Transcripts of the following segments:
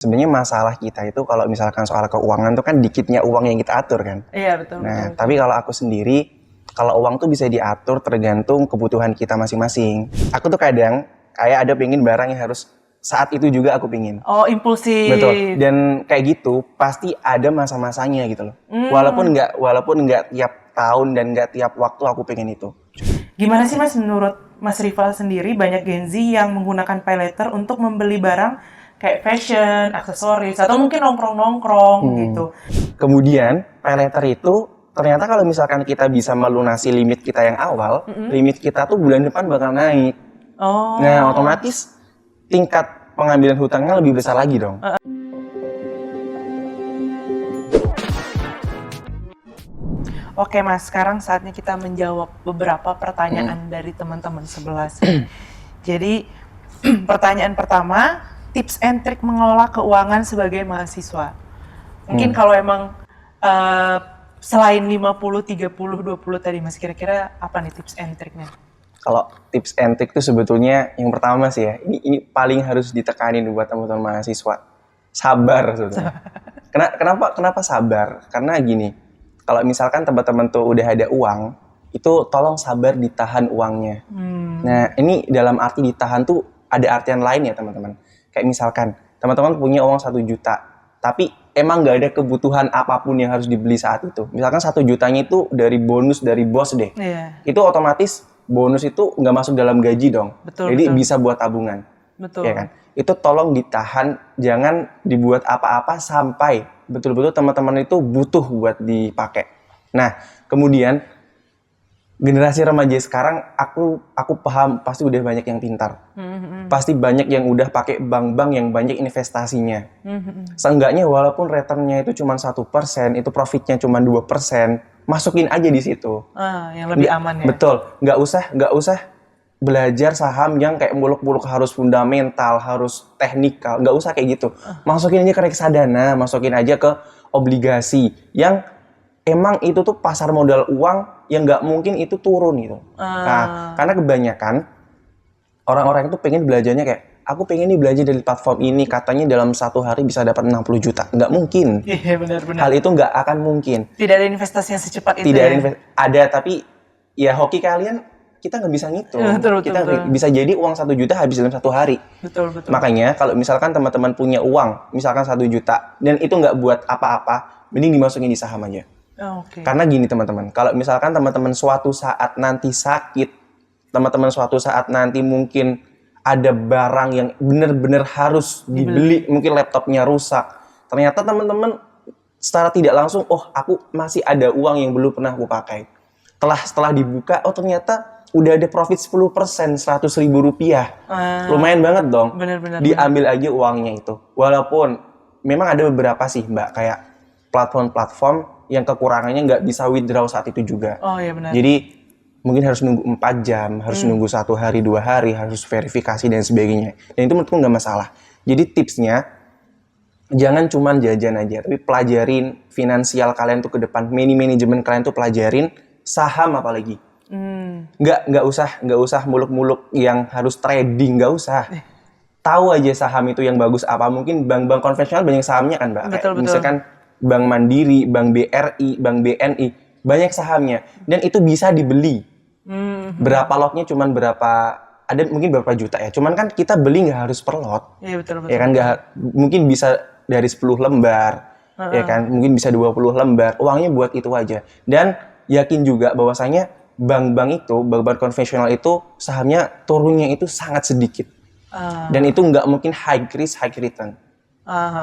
Sebenarnya masalah kita itu kalau misalkan soal keuangan tuh kan dikitnya uang yang kita atur kan. Iya betul. Nah, tapi kalau aku sendiri, kalau uang tuh bisa diatur tergantung kebutuhan kita masing-masing. Aku tuh kadang kayak ada pengen barang yang harus saat itu juga aku pengen. Oh, impulsif. Betul. Dan kayak gitu pasti ada masa-masanya gitu loh. Walaupun nggak tiap tahun dan nggak tiap waktu aku pengen itu. Gimana sih Mas menurut Mas Rival sendiri banyak Gen Z yang menggunakan pay later untuk membeli barang kayak fashion, aksesoris, atau mungkin nongkrong-nongkrong gitu. Kemudian pay later itu ternyata kalau misalkan kita bisa melunasi limit kita yang awal, limit kita tuh bulan depan bakal naik. Oh. Nah, otomatis tingkat pengambilan hutangnya lebih besar lagi dong. Oke Mas, sekarang saatnya kita menjawab beberapa pertanyaan dari teman-teman 11. Jadi pertanyaan pertama, tips and trik mengelola keuangan sebagai mahasiswa. Mungkin kalau emang selain 50, 30, 20 tadi Mas, kira-kira apa nih tips and triknya? Kalau tips and trick itu sebetulnya yang pertama sih ya, ini paling harus ditekanin buat teman-teman mahasiswa. Sabar sebetulnya. Kenapa sabar? Karena gini, kalau misalkan teman-teman tuh udah ada uang, itu tolong sabar ditahan uangnya. Nah, ini dalam arti ditahan tuh ada artian lain ya teman-teman. Kayak misalkan teman-teman punya uang 1 juta, tapi emang nggak ada kebutuhan apapun yang harus dibeli saat itu. Misalkan 1 jutanya itu dari bonus dari bos deh. Iya. Itu otomatis bonus itu nggak masuk dalam gaji dong. Betul, Jadi betul. bisa buat tabungan. Betul. Ya kan? Itu tolong ditahan, jangan dibuat apa-apa sampai betul-betul teman-teman itu butuh buat dipakai. Nah, kemudian generasi remaja sekarang aku paham pasti udah banyak yang pintar. Pasti banyak yang udah pakai bank-bank yang banyak investasinya. Seenggaknya walaupun returnnya itu cuma 1%, itu profitnya cuma 2%, masukin aja di situ. Yang lebih aman ya. Betul, nggak usah belajar saham yang kayak muluk-muluk harus fundamental, harus teknikal, nggak usah kayak gitu. Masukin aja ke reksadana, masukin aja ke obligasi yang emang itu tuh pasar modal uang yang nggak mungkin itu turun gitu. Nah, karena kebanyakan orang-orang itu pengen belajarnya kayak, aku pengen nih belajar dari platform ini, katanya dalam 1 hari bisa dapat 60 juta. Nggak mungkin. Iya benar-benar. Hal itu nggak akan mungkin. Tidak ada investasi yang secepat itu. Tidak ya? ada, tapi ya hoki kalian kita nggak bisa ngitung. Betul, Kita betul. bisa jadi uang 1 juta habis dalam 1 hari. Betul. Makanya kalau misalkan teman-teman punya uang, misalkan 1 juta, dan itu nggak buat apa-apa, mending dimasukin di saham aja. Oke. Karena gini teman-teman, kalau misalkan teman-teman suatu saat nanti sakit, teman-teman suatu saat nanti mungkin ada barang yang benar-benar harus dibeli, mungkin laptopnya rusak, ternyata teman-teman secara tidak langsung, oh aku masih ada uang yang belum pernah aku pakai. Setelah dibuka, oh ternyata udah ada profit 10%, 100.000 rupiah. Lumayan banget dong. Benar-benar. Diambil aja uangnya itu. Walaupun memang ada beberapa sih Mbak, kayak platform-platform yang kekurangannya nggak bisa withdraw saat itu juga. Oh iya benar. Jadi mungkin harus nunggu 4 jam, harus nunggu 1 hari, 2 hari, harus verifikasi dan sebagainya. Dan itu menurutku nggak masalah. Jadi tipsnya, jangan cuman jajan aja, tapi pelajarin finansial kalian tuh ke depan, manajemen kalian tuh pelajarin, saham apalagi. Nggak usah muluk-muluk yang harus trading, nggak usah. Tahu aja saham itu yang bagus apa. Mungkin bank-bank konvensional banyak sahamnya kan Mbak. Betul. Misalkan Bank Mandiri, Bank BRI, Bank BNI, banyak sahamnya. Dan itu bisa dibeli. Berapa lotnya cuman berapa, ada mungkin berapa juta ya. Cuman kan kita beli nggak harus per lot. Iya betul. Ya kan, mungkin bisa dari 10 lembar. Ya kan, mungkin bisa 20 lembar. Uangnya buat itu aja. Dan yakin juga bahwasanya bank-bank itu, bank-bank konvensional itu sahamnya turunnya itu sangat sedikit. Dan itu nggak mungkin high risk, high return.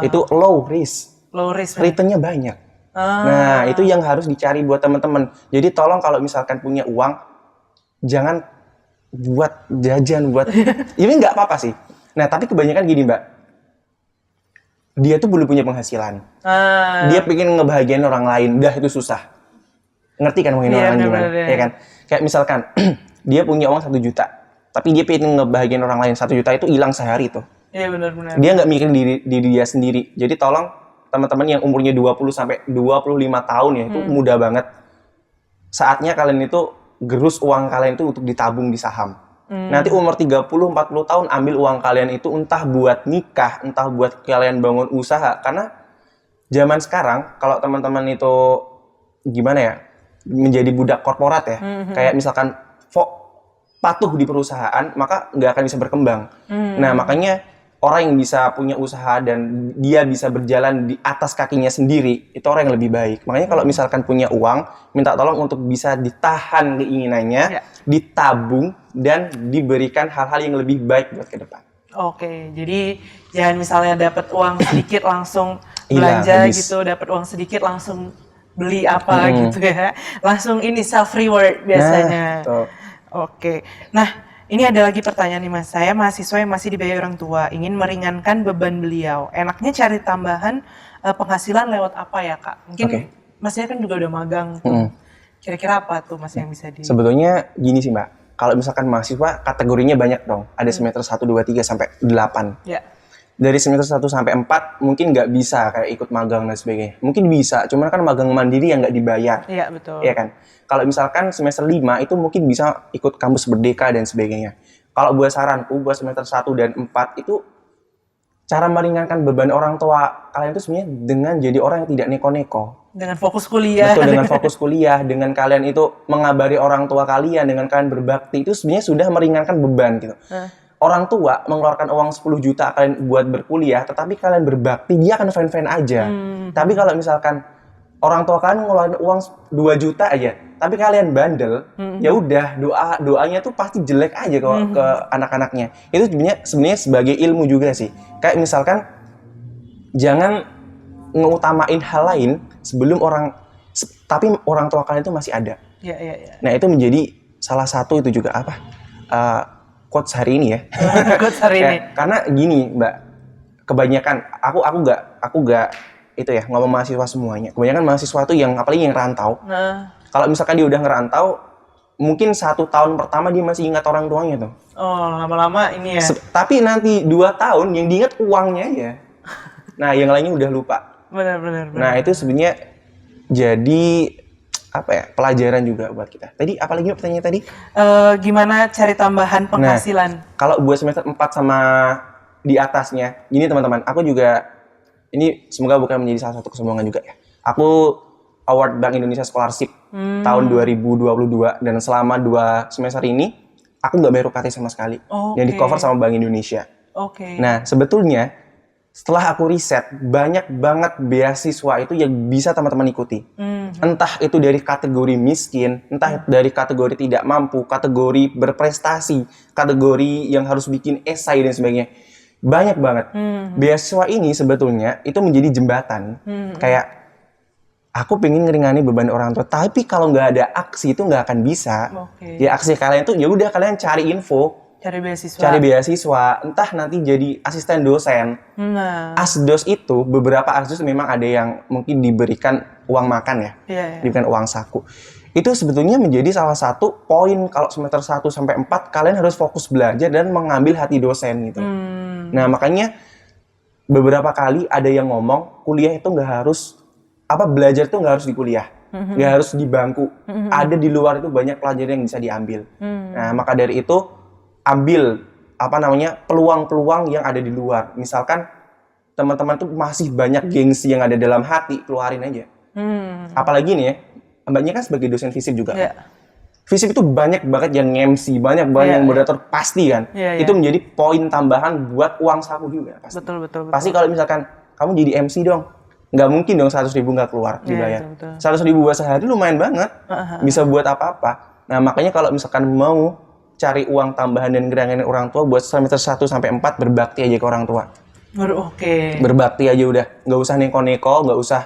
Itu low risk. Low risk. Returnnya banyak. Nah, itu yang harus dicari buat teman-teman. Jadi tolong kalau misalkan punya uang, jangan buat jajan, buat ini nggak apa-apa sih. Nah, tapi kebanyakan gini Mbak, dia tuh belum punya penghasilan. Dia pengen ngebahagiain orang lain, dah itu susah. Ngerti kan mungkin orang lain gimana? Ya kan? Kayak misalkan dia punya uang 1 juta, tapi dia pengen ngebahagiain orang lain, 1 juta itu hilang sehari tuh. Iya benar. Dia nggak mikirin diri dia sendiri. Jadi tolong teman-teman yang umurnya 20 sampai 25 tahun ya, itu muda banget. Saatnya kalian itu gerus uang kalian itu untuk ditabung di saham. Nanti umur 30-40 tahun ambil uang kalian itu entah buat nikah, entah buat kalian bangun usaha. Karena zaman sekarang kalau teman-teman itu gimana ya, menjadi budak korporat ya, kayak misalkan patuh di perusahaan, maka nggak akan bisa berkembang. Nah, makanya orang yang bisa punya usaha dan dia bisa berjalan di atas kakinya sendiri, itu orang yang lebih baik. Makanya kalau misalkan punya uang, minta tolong untuk bisa ditahan keinginannya, ditabung, dan diberikan hal-hal yang lebih baik buat ke depan. Oke, jadi jangan misalnya dapat uang sedikit langsung Hilang, belanja habis. gitu, dapat uang sedikit langsung beli apa gitu ya. Langsung ini self reward biasanya. Tuh. Oke. Nah, ini ada lagi pertanyaan nih Mas. Saya mahasiswa yang masih dibayar orang tua, ingin meringankan beban beliau. Enaknya cari tambahan penghasilan lewat apa ya, Kak? Mungkin Masnya kan juga udah magang tuh. Kira-kira apa tuh Mas yang bisa di... Sebetulnya gini sih Mbak, kalau misalkan mahasiswa kategorinya banyak dong. Ada semester 1, 2, 3, sampai 8. Ya. Dari semester 1 sampai 4 mungkin nggak bisa kayak ikut magang dan sebagainya. Mungkin bisa, cuman kan magang mandiri yang nggak dibayar. Iya, betul. Iya kan? Kalau misalkan semester 5 itu mungkin bisa ikut kampus Merdeka dan sebagainya. Kalau buat saranku, buat semester 1 dan 4 itu cara meringankan beban orang tua kalian itu sebenarnya dengan jadi orang yang tidak neko-neko. Dengan fokus kuliah. Betul, dengan fokus kuliah, dengan kalian itu mengabari orang tua kalian, dengan kalian berbakti, itu sebenarnya sudah meringankan beban gitu. Orang tua mengeluarkan uang 10 juta kalian buat berkuliah, tetapi kalian berbakti, dia akan fine-fine aja. Tapi kalau misalkan orang tua kalian ngeluarin uang 2 juta aja, tapi kalian bandel, ya udah doanya tuh pasti jelek aja ke anak-anaknya. Itu sebenarnya sebagai ilmu juga sih. Kayak misalkan jangan ngutamain hal lain sebelum tapi orang tua kalian itu masih ada. Iya. Nah, itu menjadi salah satu itu juga apa? Quotes hari ini ya. Quotes hari ini. Karena gini, Mbak. Kebanyakan aku nggak itu ya, ngomong mahasiswa semuanya. Kebanyakan mahasiswa tuh yang apalagi yang rantau. Kalau misalkan dia udah ngerantau, mungkin 1 tahun pertama dia masih ingat orang tuanya tuh. Oh, lama-lama ini ya. Tapi nanti 2 tahun yang diingat uangnya aja. Nah, yang lainnya udah lupa. Benar. Nah, itu sebenarnya jadi apa ya, pelajaran juga buat kita. Tadi apalagi pertanyaan tadi? Gimana cari tambahan penghasilan? Nah, kalau buat semester 4 sama di atasnya, gini teman-teman, aku juga ini semoga bukan menjadi salah satu kesombongan juga ya. Aku award Bank Indonesia Scholarship tahun 2022 dan selama 2 semester ini aku nggak bayar UKT sama sekali. Yang di cover sama Bank Indonesia. Nah, sebetulnya setelah aku riset, banyak banget beasiswa itu yang bisa teman-teman ikuti. Entah itu dari kategori miskin, entah dari kategori tidak mampu, kategori berprestasi, kategori yang harus bikin esai dan sebagainya. Banyak banget. Beasiswa ini sebetulnya itu menjadi jembatan. Kayak, aku pengen ngeringanin beban orang tua, tapi kalau nggak ada aksi itu nggak akan bisa. Ya aksi kalian tuh, ya udah kalian cari info. Cari beasiswa, entah nanti jadi asisten dosen. Asdos itu, beberapa asdos memang ada yang mungkin diberikan uang makan ya, diberikan uang saku. Itu sebetulnya menjadi salah satu poin kalau semester 1 sampai 4 kalian harus fokus belajar dan mengambil hati dosen gitu. Nah, makanya beberapa kali ada yang ngomong kuliah itu nggak harus belajar tuh nggak harus di kuliah, nggak harus di bangku. Ada di luar itu banyak pelajaran yang bisa diambil. Nah, maka dari itu ambil peluang-peluang yang ada di luar. Misalkan teman-teman tuh masih banyak gengsi yang ada dalam hati, keluarin aja. Apalagi nih ya, mbaknya kan sebagai dosen FISIP juga. FISIP itu banyak banget yang MC, banyak banget yang moderator pasti kan. Itu menjadi poin tambahan buat uang saku juga pasti. Betul. Pasti kalau misalkan kamu jadi MC dong, nggak mungkin dong 100.000 nggak keluar dibayar. 100.000 buat sehari lumayan banget, bisa buat apa-apa. Nah, makanya kalau misalkan mau cari uang tambahan dan ngeringanin orang tua, buat semester 1 sampai 4 berbakti aja ke orang tua. Berbakti aja udah, nggak usah neko-neko, nggak usah.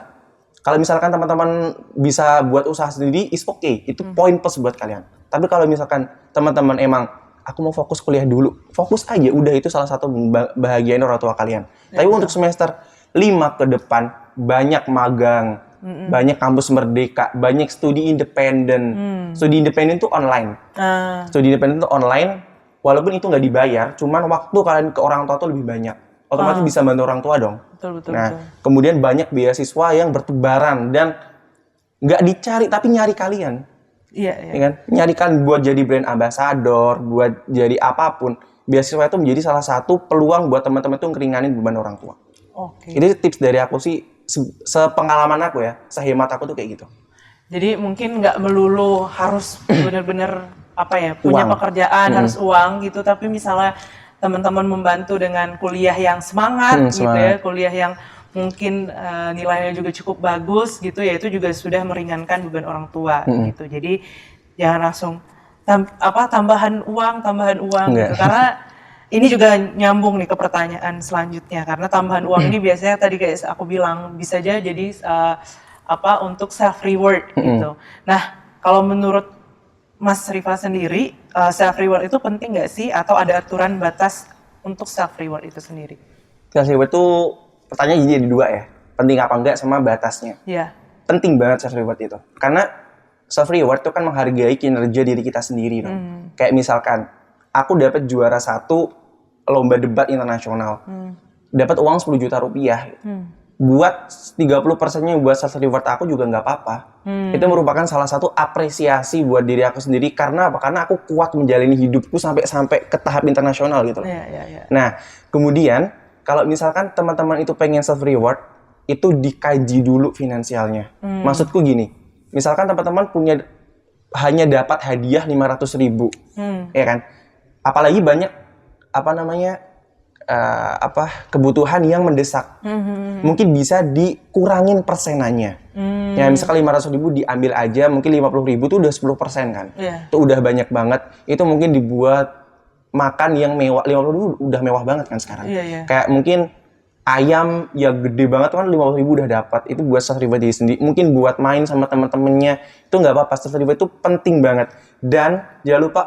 Kalau misalkan teman-teman bisa buat usaha sendiri, is okay, itu poin plus buat kalian. Tapi kalau misalkan teman-teman emang aku mau fokus kuliah dulu, fokus aja, udah itu salah satu bahagiain orang tua kalian. Tapi untuk semester 5 ke depan banyak magang, banyak kampus Merdeka, banyak studi independen. Studi independen itu online. Studi independen itu online, walaupun itu nggak dibayar, cuman waktu kalian ke orang tua tuh lebih banyak. Otomatis bisa bantu orang tua dong. Betul. Kemudian banyak beasiswa yang bertebaran dan nggak dicari tapi nyari kalian. Iya, ya kan? Nyarikan buat jadi brand ambassador, buat jadi apapun. Beasiswa itu menjadi salah satu peluang buat teman-teman itu ngeringanin beban orang tua. Oke. Ini tips dari aku sih, sepengalaman aku ya, sehemat aku tuh kayak gitu. Jadi mungkin nggak melulu harus benar-benar punya Uang. pekerjaan, harus uang gitu, tapi misalnya teman-teman membantu dengan kuliah yang semangat gitu ya, kuliah yang mungkin nilainya juga cukup bagus gitu ya, itu juga sudah meringankan beban orang tua gitu. Jadi jangan langsung tambahan uang gitu, karena ini juga nyambung nih ke pertanyaan selanjutnya, karena tambahan uang ini biasanya tadi kayak aku bilang bisa aja jadi untuk self reward gitu. Nah, kalau menurut Mas Rifa sendiri, self reward itu penting nggak sih, atau ada aturan batas untuk self reward itu sendiri? Self reward itu pertanyaan jadi dua ya, penting apa enggak sama batasnya. Iya. Penting banget self reward itu, karena self reward itu kan menghargai kinerja diri kita sendiri. Kayak misalkan aku dapat juara 1 lomba debat internasional, dapat uang 10 juta rupiah. Buat 30%-nya buat self reward aku juga nggak apa-apa. Itu merupakan salah satu apresiasi buat diri aku sendiri. Karena apa? Karena aku kuat menjalani hidupku sampai ke tahap internasional gitu. Nah, kemudian kalau misalkan teman-teman itu pengen self reward, itu dikaji dulu finansialnya. Maksudku gini, misalkan teman-teman hanya dapat hadiah 500.000, ya kan? Apalagi banyak kebutuhan yang mendesak. Mungkin bisa dikurangin persenannya. Ya misalkan 500.000 diambil aja, mungkin 50.000 itu udah 10% kan. Itu udah banyak banget. Itu mungkin dibuat makan yang mewah. 50.000 udah mewah banget kan sekarang. Kayak mungkin ayam yang gede banget kan 50.000 udah dapat. Itu buat self reward diri sendiri. Mungkin buat main sama teman-temannya itu nggak apa-apa. Self reward itu penting banget. Dan jangan lupa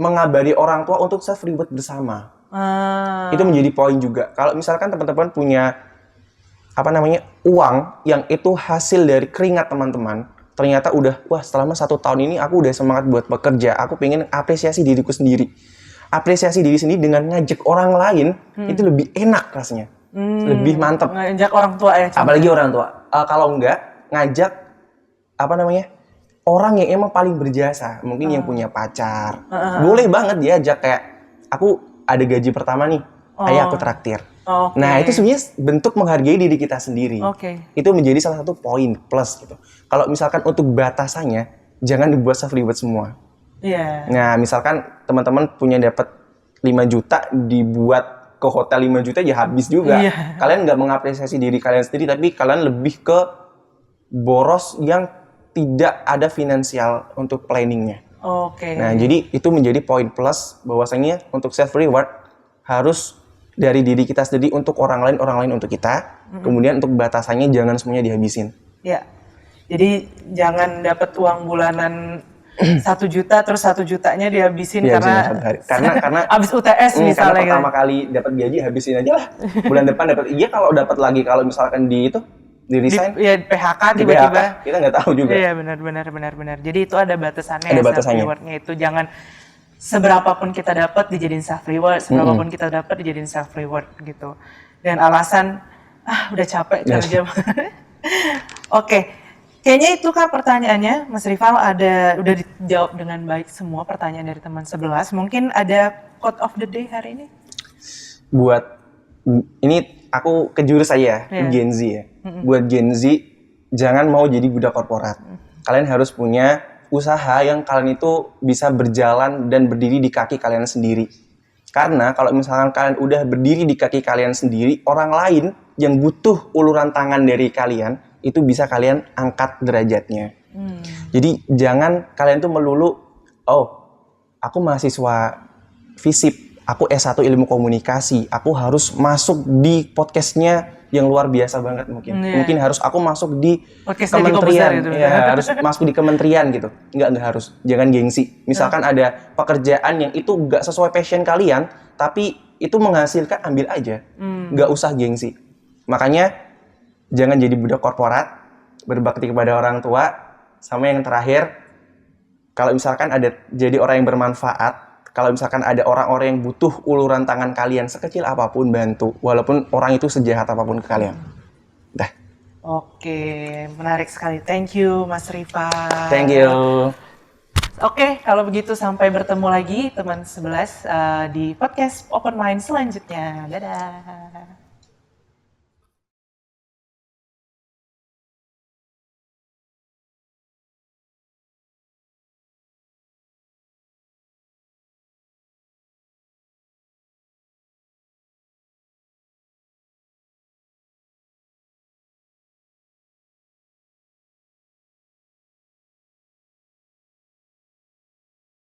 mengabari orang tua untuk self reward bersama. Itu menjadi poin juga. Kalau misalkan teman-teman punya uang yang itu hasil dari keringat teman-teman, ternyata selama 1 tahun ini aku udah semangat buat bekerja, aku pengen apresiasi diriku sendiri. Apresiasi diri sendiri dengan ngajak orang lain, itu lebih enak rasanya, lebih mantap. Ngajak orang tua ya. Apalagi orang tua. Kalau enggak, ngajak orang yang emang paling berjasa, mungkin yang punya pacar. Boleh banget diajak, kayak aku ada gaji pertama nih, ayah aku traktir. Nah, itu sebenarnya bentuk menghargai diri kita sendiri. Itu menjadi salah satu poin plus gitu. Kalau misalkan untuk batasannya, jangan dibuat self reward semua. Nah, misalkan teman-teman punya dapat 5 juta, dibuat ke hotel 5 juta ya habis juga. Kalian nggak mengapresiasi diri kalian sendiri, tapi kalian lebih ke boros yang tidak ada finansial untuk planningnya. Nah, jadi itu menjadi poin plus bahwasanya untuk self reward harus dari diri kita sendiri untuk orang lain untuk kita. Kemudian untuk batasannya jangan semuanya dihabisin. Ya. Jadi jangan dapat uang bulanan 1 juta terus 1 jutanya dihabisin karena habis UTS misalnya. Karena pertama kali dapat gaji habisin aja lah. Bulan depan dapat. Iya, kalau dapat lagi, kalau misalkan di resign. PHK tiba-tiba. Kita nggak tahu juga. Iya, benar. Jadi itu ada batasannya. Ada batasannya. Rewardnya itu jangan seberapapun kita dapat dijadiin self reward, seberapapun kita dapat dijadiin self reward gitu. Dan alasan udah capek kerja. Oke. Kayaknya itu Kak pertanyaannya, Mas Rival udah dijawab dengan baik semua pertanyaan dari teman 11. Mungkin ada quote of the day hari ini? Ini aku ke jurus aja ya, Gen Z ya. Buat Gen Z, jangan mau jadi budak korporat. Kalian harus punya usaha yang kalian itu bisa berjalan dan berdiri di kaki kalian sendiri. Karena kalau misalkan kalian udah berdiri di kaki kalian sendiri, orang lain yang butuh uluran tangan dari kalian, itu bisa kalian angkat derajatnya. Jadi jangan kalian tuh melulu, aku mahasiswa FISIP, aku S1 ilmu komunikasi, aku harus masuk di podcastnya yang luar biasa banget mungkin. Mungkin harus aku masuk di kementerian, harus masuk di kementerian gitu. Enggak harus. Jangan gengsi. Misalkan ada pekerjaan yang itu enggak sesuai passion kalian, tapi itu menghasilkan, ambil aja. Enggak usah gengsi. Makanya jangan jadi budak korporat, berbakti kepada orang tua, sama yang terakhir, kalau misalkan ada jadi orang yang bermanfaat, kalau misalkan ada orang-orang yang butuh uluran tangan kalian sekecil apapun, bantu, walaupun orang itu sejahat apapun ke kalian. Dah. Oke, menarik sekali. Thank you, Mas Rifa. Thank you. Oke, kalau begitu sampai bertemu lagi teman 11 di podcast Open Mind selanjutnya. Dadah.